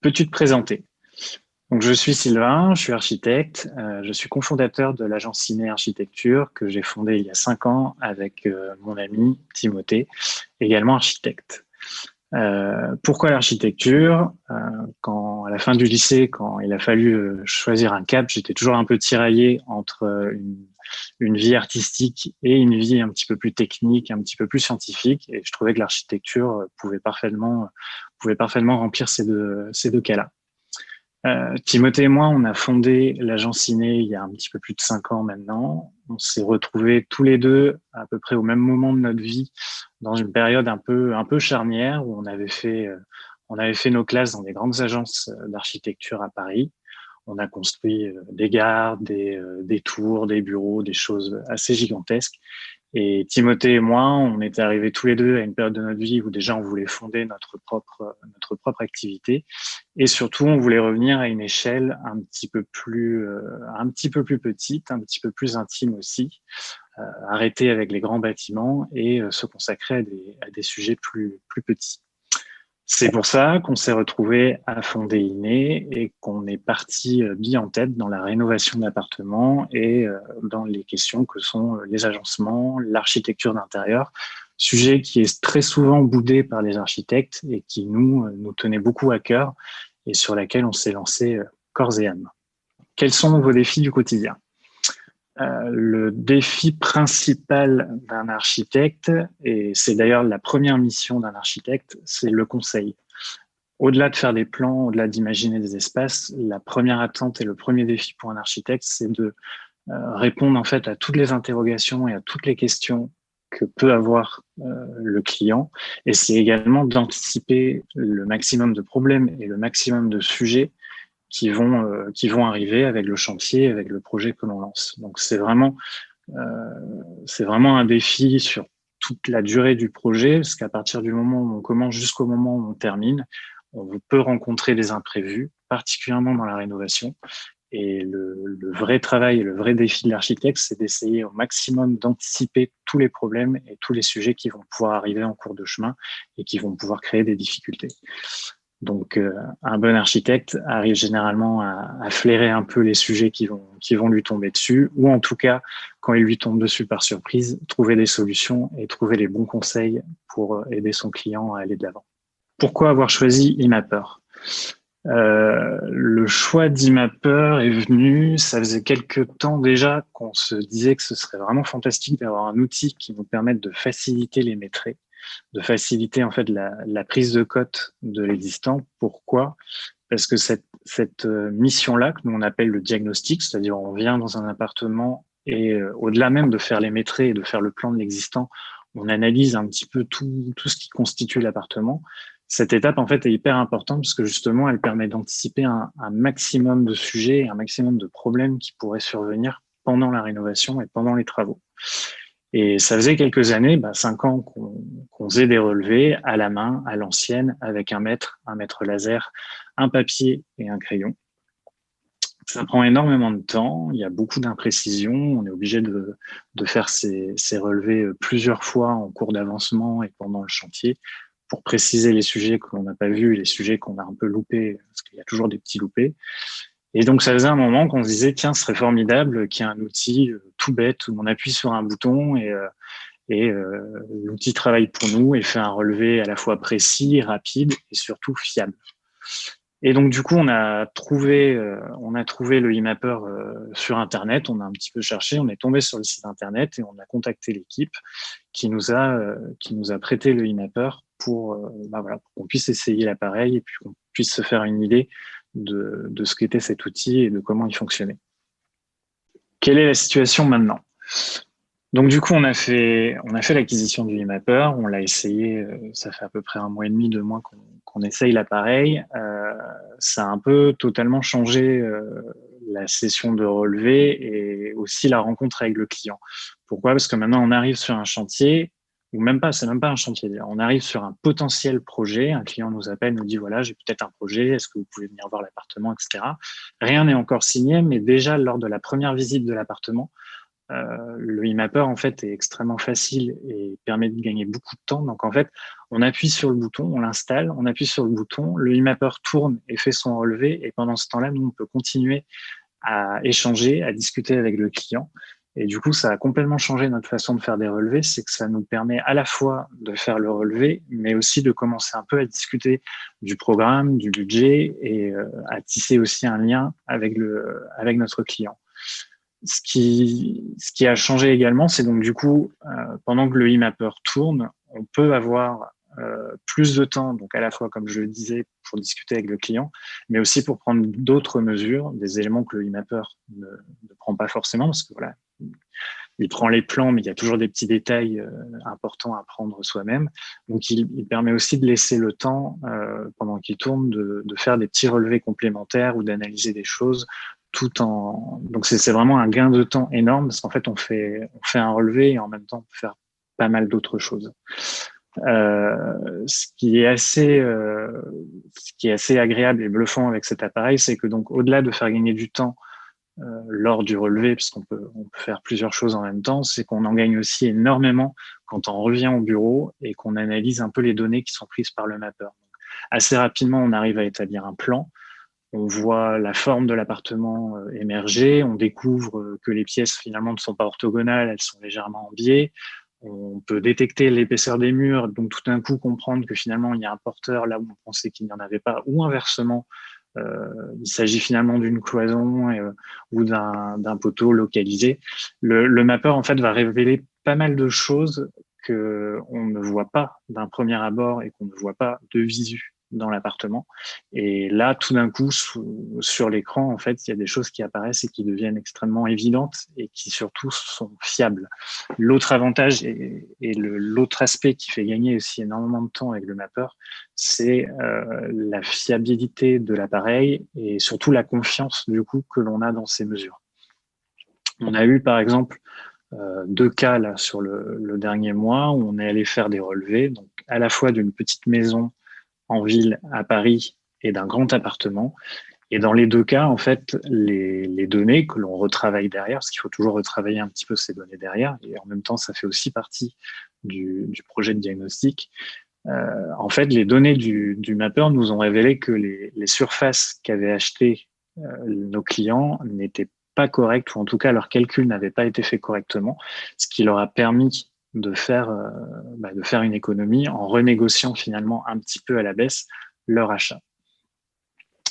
Peux-tu te présenter? Donc, je suis Sylvain, je suis architecte, je suis cofondateur de l'agence Ciné Architecture que j'ai fondée il y a 5 ans avec mon ami Timothée, également architecte. Pourquoi l'architecture? Quand à la fin du lycée, quand il a fallu choisir un cap, j'étais toujours un peu tiraillé entre une vie artistique et une vie un petit peu plus technique, un petit peu plus scientifique, et je trouvais que l'architecture pouvait parfaitement remplir ces deux cas-là. Timothée et moi, on a fondé l'agence Ciné il y a un petit peu plus de 5 ans maintenant. On s'est retrouvés tous les deux à peu près au même moment de notre vie, dans une période un peu charnière où on avait fait nos classes dans des grandes agences d'architecture à Paris. On a construit des gares, des tours, des bureaux, des choses assez gigantesques. Et Timothée et moi, on était arrivés tous les deux à une période de notre vie où déjà on voulait fonder notre propre activité. Et surtout, on voulait revenir à une échelle un petit peu plus petite, un petit peu plus intime aussi, arrêter avec les grands bâtiments et se consacrer à des sujets plus petits. C'est pour ça qu'on s'est retrouvé à fonder Iné et qu'on est parti bille en tête dans la rénovation d'appartements et dans les questions que sont les agencements, l'architecture d'intérieur, sujet qui est très souvent boudé par les architectes et qui nous tenait beaucoup à cœur et sur laquelle on s'est lancé corps et âme. Quels sont vos défis du quotidien? Le défi principal d'un architecte, et c'est d'ailleurs la première mission d'un architecte, c'est le conseil. Au-delà de faire des plans, au-delà d'imaginer des espaces, la première attente et le premier défi pour un architecte, c'est de répondre en fait à toutes les interrogations et à toutes les questions que peut avoir le client. Et c'est également d'anticiper le maximum de problèmes et le maximum de sujets qui vont arriver avec le chantier, avec le projet que l'on lance. Donc euh, c'est vraiment un défi sur toute la durée du projet, parce qu'à partir du moment où on commence jusqu'au moment où on termine, on peut rencontrer des imprévus, particulièrement dans la rénovation. Et le vrai travail et le vrai défi de l'architecte, c'est d'essayer au maximum d'anticiper tous les problèmes et tous les sujets qui vont pouvoir arriver en cours de chemin et qui vont pouvoir créer des difficultés. Donc, un bon architecte arrive généralement à flairer un peu les sujets qui vont lui tomber dessus, ou en tout cas, quand il lui tombe dessus par surprise, trouver des solutions et trouver les bons conseils pour aider son client à aller de l'avant. Pourquoi avoir choisi IMAPper? Le choix d'IMAPper est venu, ça faisait quelques temps déjà qu'on se disait que ce serait vraiment fantastique d'avoir un outil qui nous permette de faciliter les métraits, de faciliter en fait la prise de cote de l'existant. Pourquoi? Parce que cette mission-là, que nous on appelle le diagnostic, c'est-à-dire on vient dans un appartement et au-delà même de faire les métraits et de faire le plan de l'existant, on analyse un petit peu tout ce qui constitue l'appartement. Cette étape, en fait, est hyper importante parce que justement, elle permet d'anticiper un maximum de sujets et un maximum de problèmes qui pourraient survenir pendant la rénovation et pendant les travaux. Et ça faisait quelques années, 5 ans qu'on faisait des relevés à la main, à l'ancienne, avec un mètre laser, un papier et un crayon. Ça prend énormément de temps, il y a beaucoup d'imprécisions, on est obligé de faire ces relevés plusieurs fois en cours d'avancement et pendant le chantier pour préciser les sujets que l'on n'a pas vus, les sujets qu'on a un peu loupés, parce qu'il y a toujours des petits loupés. Et donc, ça faisait un moment qu'on se disait, tiens, ce serait formidable qu'il y ait un outil tout bête où on appuie sur un bouton et l'outil travaille pour nous et fait un relevé à la fois précis, rapide et surtout fiable. Et donc, du coup, on a trouvé le IMAPper sur Internet, on a un petit peu cherché, on est tombé sur le site Internet et on a contacté l'équipe qui nous a prêté le IMAPper pour qu'on puisse essayer l'appareil et puis qu'on puisse se faire une idée de ce qu'était cet outil et de comment il fonctionnait. Quelle est la situation maintenant? Donc du coup, on a fait l'acquisition du IMAPper, on l'a essayé, ça fait à peu près 1 mois et demi, 2 mois qu'on essaye l'appareil. Ça a un peu totalement changé la session de relevé et aussi la rencontre avec le client. Pourquoi? Parce que maintenant, on arrive sur un chantier, ou même pas, c'est même pas un chantier. On arrive sur un potentiel projet, un client nous appelle, nous dit, voilà, j'ai peut-être un projet, est-ce que vous pouvez venir voir l'appartement, etc. Rien n'est encore signé, mais déjà lors de la première visite de l'appartement, le e-mapper, en fait, est extrêmement facile et permet de gagner beaucoup de temps. Donc, en fait, on appuie sur le bouton, on l'installe, on appuie sur le bouton, le e-mapper tourne et fait son relevé. Et pendant ce temps-là, nous, on peut continuer à échanger, à discuter avec le client. Et du coup, ça a complètement changé notre façon de faire des relevés. C'est que ça nous permet à la fois de faire le relevé, mais aussi de commencer un peu à discuter du programme, du budget et à tisser aussi un lien avec notre client. Ce qui a changé également, c'est donc du coup, pendant que le e-mapper tourne, on peut avoir plus de temps, donc à la fois, comme je le disais, pour discuter avec le client, mais aussi pour prendre d'autres mesures, des éléments que le e-mapper ne prend pas forcément, parce que voilà, il prend les plans, mais il y a toujours des petits détails importants à prendre soi-même. Donc, il permet aussi de laisser le temps, pendant qu'il tourne, de faire des petits relevés complémentaires ou d'analyser des choses tout en. Donc, c'est vraiment un gain de temps énorme parce qu'en fait, on fait un relevé et en même temps, on peut faire pas mal d'autres choses. Ce qui est assez agréable et bluffant avec cet appareil, c'est que donc au-delà de faire gagner du temps lors du relevé, puisqu'on peut faire plusieurs choses en même temps, c'est qu'on en gagne aussi énormément quand on revient au bureau et qu'on analyse un peu les données qui sont prises par le mapper. Donc, assez rapidement, on arrive à établir un plan. On voit la forme de l'appartement émerger. On découvre que les pièces finalement ne sont pas orthogonales, elles sont légèrement en biais. On peut détecter l'épaisseur des murs, donc tout d'un coup comprendre que finalement il y a un porteur là où on pensait qu'il n'y en avait pas, ou inversement, il s'agit finalement d'une cloison ou d'un poteau localisé. Le mapper en fait va révéler pas mal de choses que on ne voit pas d'un premier abord et qu'on ne voit pas de visu dans l'appartement. Et là, tout d'un coup, sur l'écran, en fait, il y a des choses qui apparaissent et qui deviennent extrêmement évidentes et qui surtout sont fiables. L'autre avantage et l'autre aspect qui fait gagner aussi énormément de temps avec le mapper, c'est la fiabilité de l'appareil et surtout la confiance du coup que l'on a dans ces mesures. On a eu par exemple deux cas là sur le dernier mois où on est allé faire des relevés, donc à la fois d'une petite maison en ville à Paris et d'un grand appartement. Et dans les deux cas, en fait, les données que l'on retravaille derrière, parce qu'il faut toujours retravailler un petit peu ces données derrière, et en même temps, ça fait aussi partie du projet de diagnostic. En fait, les données du mapper nous ont révélé que les surfaces qu'avaient achetées nos clients n'étaient pas correctes, ou en tout cas, leur calcul n'avait pas été fait correctement, ce qui leur a permis de faire une économie en renégociant finalement un petit peu à la baisse leur achat.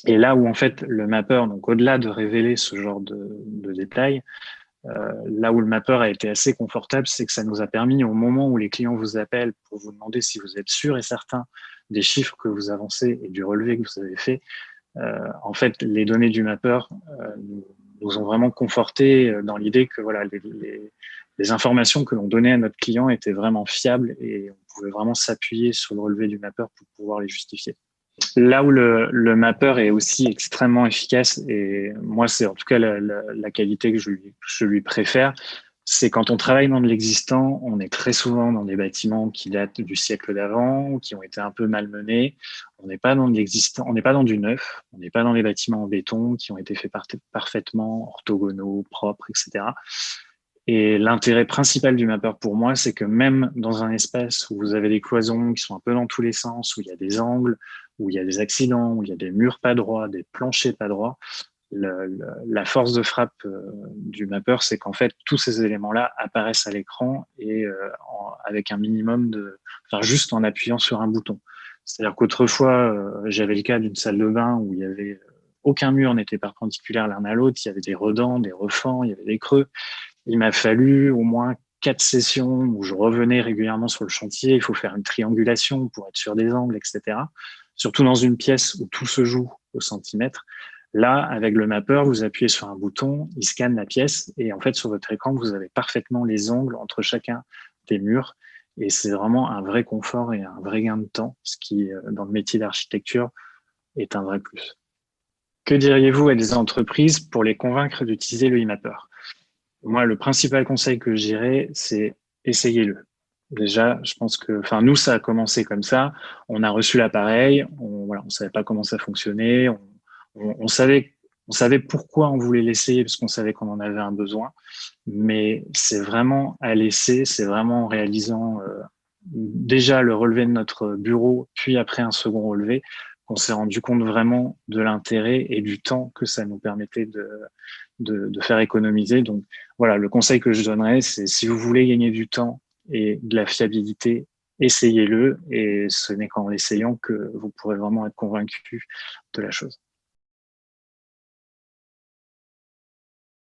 Et là où en fait le mapper, donc au-delà de révéler ce genre de détails, là où le mapper a été assez confortable, c'est que ça nous a permis, au moment où les clients vous appellent pour vous demander si vous êtes sûr et certain des chiffres que vous avancez et du relevé que vous avez fait, en fait, les données du mapper nous ont vraiment conforté dans l'idée que voilà, les informations que l'on donnait à notre client étaient vraiment fiables et on pouvait vraiment s'appuyer sur le relevé du mapper pour pouvoir les justifier. Là où le mapper est aussi extrêmement efficace, et moi, c'est en tout cas la qualité que je lui préfère, c'est quand on travaille dans de l'existant, on est très souvent dans des bâtiments qui datent du siècle d'avant, ou qui ont été un peu malmenés. On n'est pas dans de l'existant, on n'est pas dans du neuf, on n'est pas dans des bâtiments en béton qui ont été faits parfaitement, orthogonaux, propres, etc. Et l'intérêt principal du mapper pour moi, c'est que même dans un espace où vous avez des cloisons qui sont un peu dans tous les sens, où il y a des angles, où il y a des accidents, où il y a des murs pas droits, des planchers pas droits, la force de frappe du mapper, c'est qu'en fait, tous ces éléments-là apparaissent à l'écran et avec un minimum enfin, juste en appuyant sur un bouton. C'est-à-dire qu'autrefois, j'avais le cas d'une salle de bain où il y avait aucun mur n'était perpendiculaire l'un à l'autre, il y avait des redans, des refends, il y avait des creux. Il m'a fallu au moins 4 sessions où je revenais régulièrement sur le chantier. Il faut faire une triangulation pour être sûr des angles, etc. Surtout dans une pièce où tout se joue au centimètre. Là, avec le mapper, vous appuyez sur un bouton, il scanne la pièce et en fait, sur votre écran, vous avez parfaitement les angles entre chacun des murs. Et c'est vraiment un vrai confort et un vrai gain de temps, ce qui, dans le métier d'architecture, est un vrai plus. Que diriez-vous à des entreprises pour les convaincre d'utiliser le e-mapper? Moi, le principal conseil que je dirais, c'est essayez-le. Déjà, je pense que, enfin, nous, ça a commencé comme ça. On a reçu l'appareil, on savait pas comment ça fonctionnait. On savait On savait pourquoi on voulait l'essayer, parce qu'on savait qu'on en avait un besoin. Mais c'est vraiment à l'essai, c'est vraiment en réalisant déjà le relevé de notre bureau, puis après un second relevé, qu'on s'est rendu compte vraiment de l'intérêt et du temps que ça nous permettait de faire économiser. Donc voilà, le conseil que je donnerais, c'est si vous voulez gagner du temps et de la fiabilité, essayez-le, et ce n'est qu'en l'essayant que vous pourrez vraiment être convaincu de la chose.